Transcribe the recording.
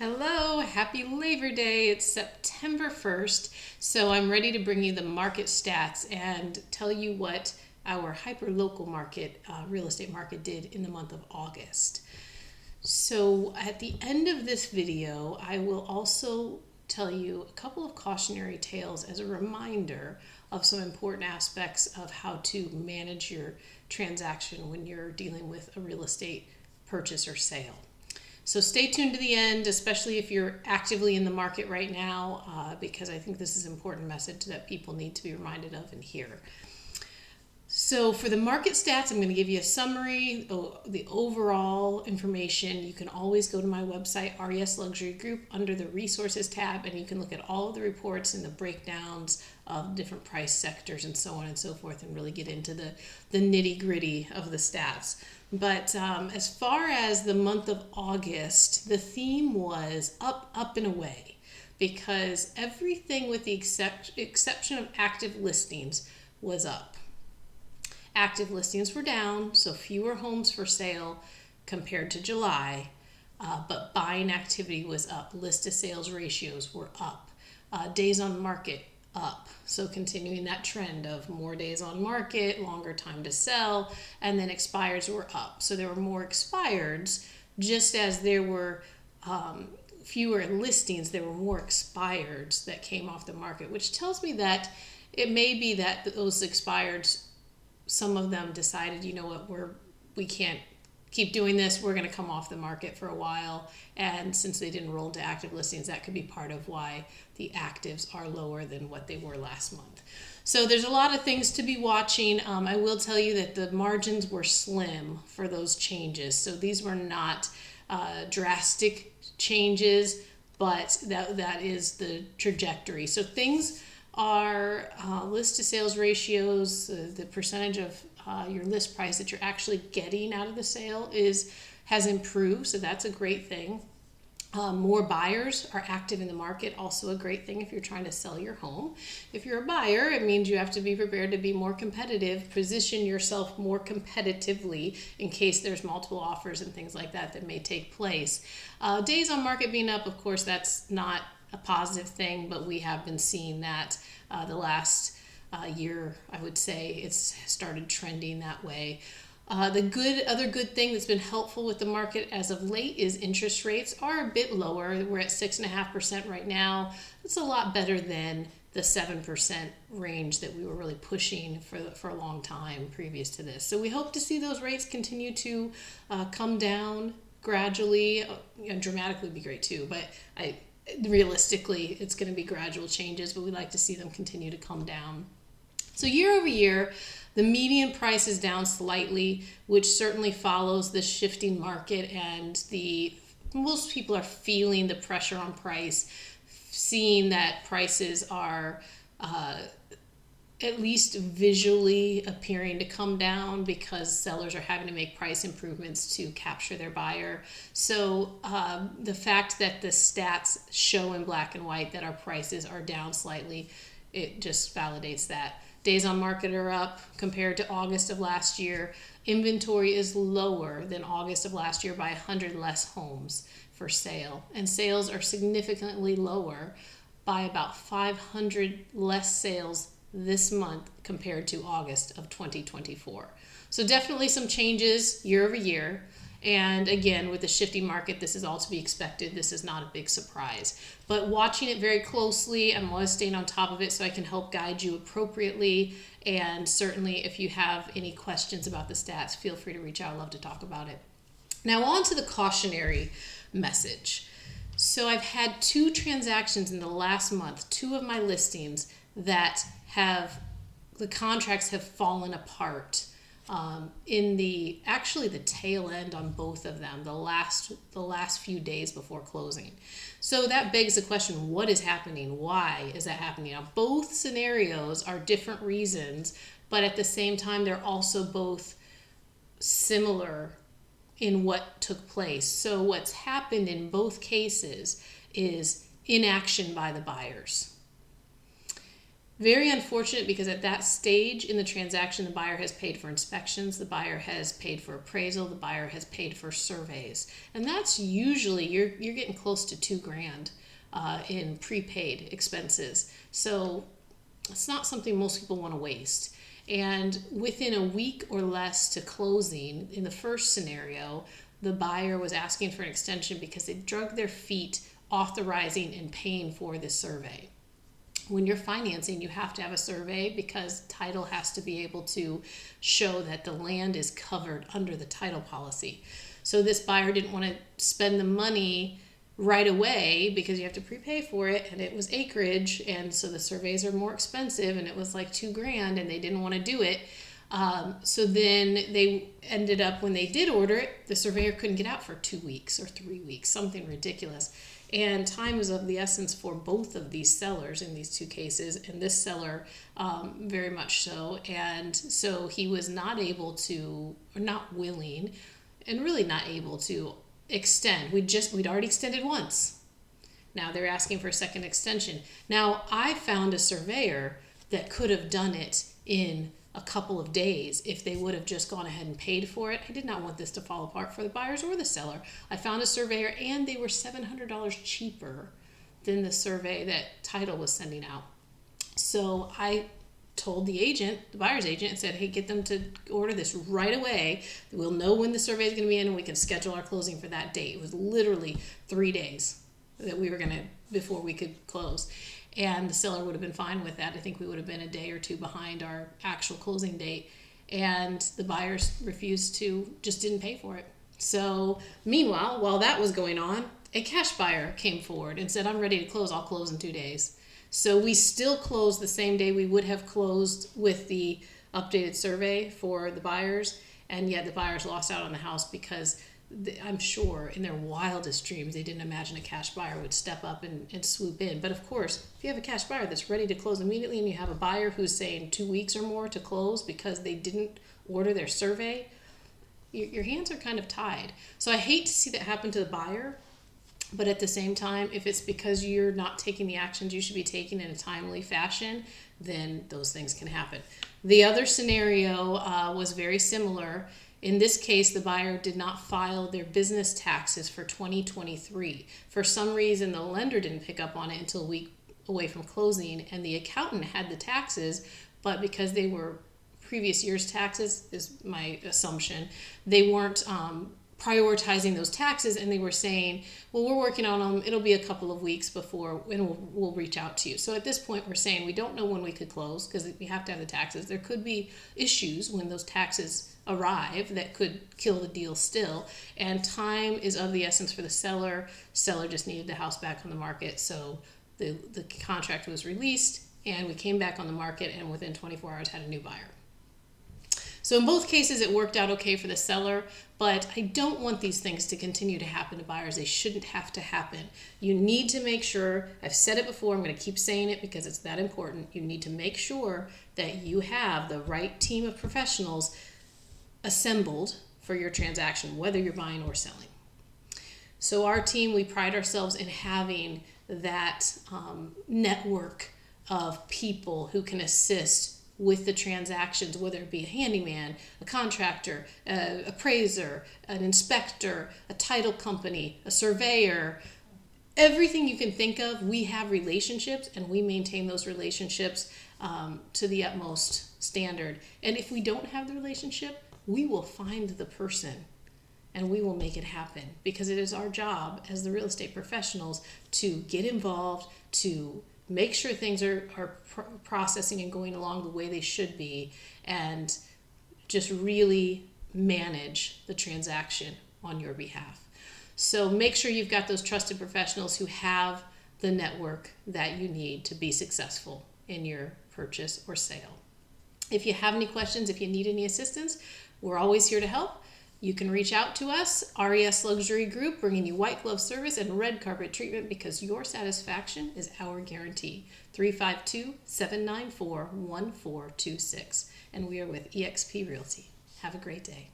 Hello, happy Labor Day. It's September 1st, so I'm ready to bring you the market stats and tell you what our hyper-local market, real estate market did in the month of August. So at the end of this video, I will also tell you a couple of cautionary tales as a reminder of some important aspects of how to manage your transaction when you're dealing with a real estate purchase or sale. So stay tuned to the end, especially if you're actively in the market right now, because I think this is an important message that people need to be reminded of and hear. So for the market stats, I'm going to give you a summary, the overall information. You can always go to my website, RES Luxury Group, under the resources tab, and you can look at all of the reports and the breakdowns of different price sectors and so on and so forth, and really get into the nitty gritty of the stats. But as far as the month of August, the theme was up, and away, because everything with the exception of active listings was up. Active listings were down, so fewer homes for sale compared to July, but buying activity was up. List to sales ratios were up. Days on market up, so continuing that trend of more days on market, longer time to sell, and then expireds were up. So there were more expireds, just as there were fewer listings, there were more expireds that came off the market, which tells me that it may be that those expireds, some of them decided, you know what, we can't keep doing this, we're going to come off the market for a while, and since they didn't roll into active listings, that could be part of why the actives are lower than what they were last month. So there's a lot of things to be watching. I will tell you that the margins were slim for those changes, so these were not drastic changes, but that is the trajectory. So things are list to sales ratios, the percentage of your list price that you're actually getting out of the sale has improved, so that's a great thing. More buyers are active in the market, also a great thing if you're trying to sell your home. If you're a buyer, it means you have to be prepared to be more competitive, position yourself more competitively in case there's multiple offers and things like that may take place. Days on market being up, of course, that's not a positive thing, but we have been seeing that the last year. I would say it's started trending that way. The other good thing that's been helpful with the market as of late is interest rates are a bit lower. We're at 6.5% right now. It's a lot better than the 7% range that we were really pushing for a long time previous to this. So we hope to see those rates continue to come down gradually. Dramatically would be great too, but realistically, it's going to be gradual changes, but we'd like to see them continue to come down. So year over year, the median price is down slightly, which certainly follows the shifting market, and most people are feeling the pressure on price, seeing that prices are at least visually appearing to come down because sellers are having to make price improvements to capture their buyer. So the fact that the stats show in black and white that our prices are down slightly, it just validates that. Days on market are up compared to August of last year. Inventory is lower than August of last year by 100 less homes for sale. And sales are significantly lower by about 500 less sales this month compared to August of 2024. So definitely some changes year over year. And again, with the shifting market, this is all to be expected. This is not a big surprise. But watching it very closely, I'm always staying on top of it so I can help guide you appropriately. And certainly if you have any questions about the stats, feel free to reach out. I'd love to talk about it. Now on to the cautionary message. So I've had 2 transactions in the last month, 2 of my listings that the contracts have fallen apart in the tail end on both of them, the last few days before closing. So that begs the question, what is happening? Why is that happening? Now, both scenarios are different reasons, but at the same time, they're also both similar in what took place. So what's happened in both cases is inaction by the buyers. Very unfortunate, because at that stage in the transaction, the buyer has paid for inspections, the buyer has paid for appraisal, the buyer has paid for surveys. And that's usually, you're getting close to $2,000 in prepaid expenses. So it's not something most people want to waste. And within a week or less to closing, in the first scenario, the buyer was asking for an extension because they dragged their feet authorizing and paying for this survey. When you're financing, you have to have a survey because title has to be able to show that the land is covered under the title policy. So this buyer didn't want to spend the money right away because you have to prepay for it, and it was acreage, and so the surveys are more expensive, and it was like $2,000, and they didn't want to do it. So then they ended up, when they did order it, the surveyor couldn't get out for 2 weeks or 3 weeks, something ridiculous. And time was of the essence for both of these sellers in these two cases, and this seller very much so. And so he was not able to, or not willing, and really not able to extend. We'd already extended once. Now they're asking for a second extension. Now I found a surveyor that could have done it in a couple of days if they would have just gone ahead and paid for it. I did not want this to fall apart for the buyers or the seller. I found a surveyor, and they were $700 cheaper than the survey that title was sending out. So I told the agent, the buyer's agent, and said, hey, get them to order this right away. We'll know when the survey is going to be in, and we can schedule our closing for that date. It was literally 3 days that we were going to, before we could close. And the seller would have been fine with that. I think we would have been a day or two behind our actual closing date. And the buyers refused to, just didn't pay for it. So meanwhile, while that was going on, a cash buyer came forward and said, I'm ready to close. I'll close in 2 days. So we still closed the same day we would have closed with the updated survey for the buyers. And yet the buyers lost out on the house because I'm sure in their wildest dreams they didn't imagine a cash buyer would step up and swoop in. But of course, if you have a cash buyer that's ready to close immediately, and you have a buyer who's saying 2 weeks or more to close because they didn't order their survey, your hands are kind of tied. So I hate to see that happen to the buyer, but at the same time, if it's because you're not taking the actions you should be taking in a timely fashion, then those things can happen. The other scenario was very similar. In this case, the buyer did not file their business taxes for 2023. For some reason, the lender didn't pick up on it until a week away from closing, and the accountant had the taxes, but because they were previous year's taxes, is my assumption, they weren't prioritizing those taxes, and they were saying, well, we're working on them, it'll be a couple of weeks before, and we'll reach out to you. So at this point, we're saying we don't know when we could close because we have to have the taxes. There could be issues when those taxes arrive that could kill the deal still, and time is of the essence for the seller. Seller just needed the house back on the market, so the contract was released, and we came back on the market, and within 24 hours had a new buyer. So in both cases, it worked out okay for the seller, but I don't want these things to continue to happen to buyers. They shouldn't have to happen. You need to make sure, I've said it before, I'm going to keep saying it because it's that important, you need to make sure that you have the right team of professionals assembled for your transaction, whether you're buying or selling. So our team, we pride ourselves in having that network of people who can assist with the transactions, whether it be a handyman, a contractor, an appraiser, an inspector, a title company, a surveyor, everything you can think of. We have relationships, and we maintain those relationships to the utmost standard. And if we don't have the relationship, we will find the person and we will make it happen, because it is our job as the real estate professionals to get involved, to make sure things are processing and going along the way they should be, and just really manage the transaction on your behalf. So make sure you've got those trusted professionals who have the network that you need to be successful in your purchase or sale. If you have any questions, if you need any assistance, we're always here to help. You can reach out to us, RES Luxury Group, bringing you white glove service and red carpet treatment, because your satisfaction is our guarantee. 352-794-1426. And we are with eXp Realty. Have a great day.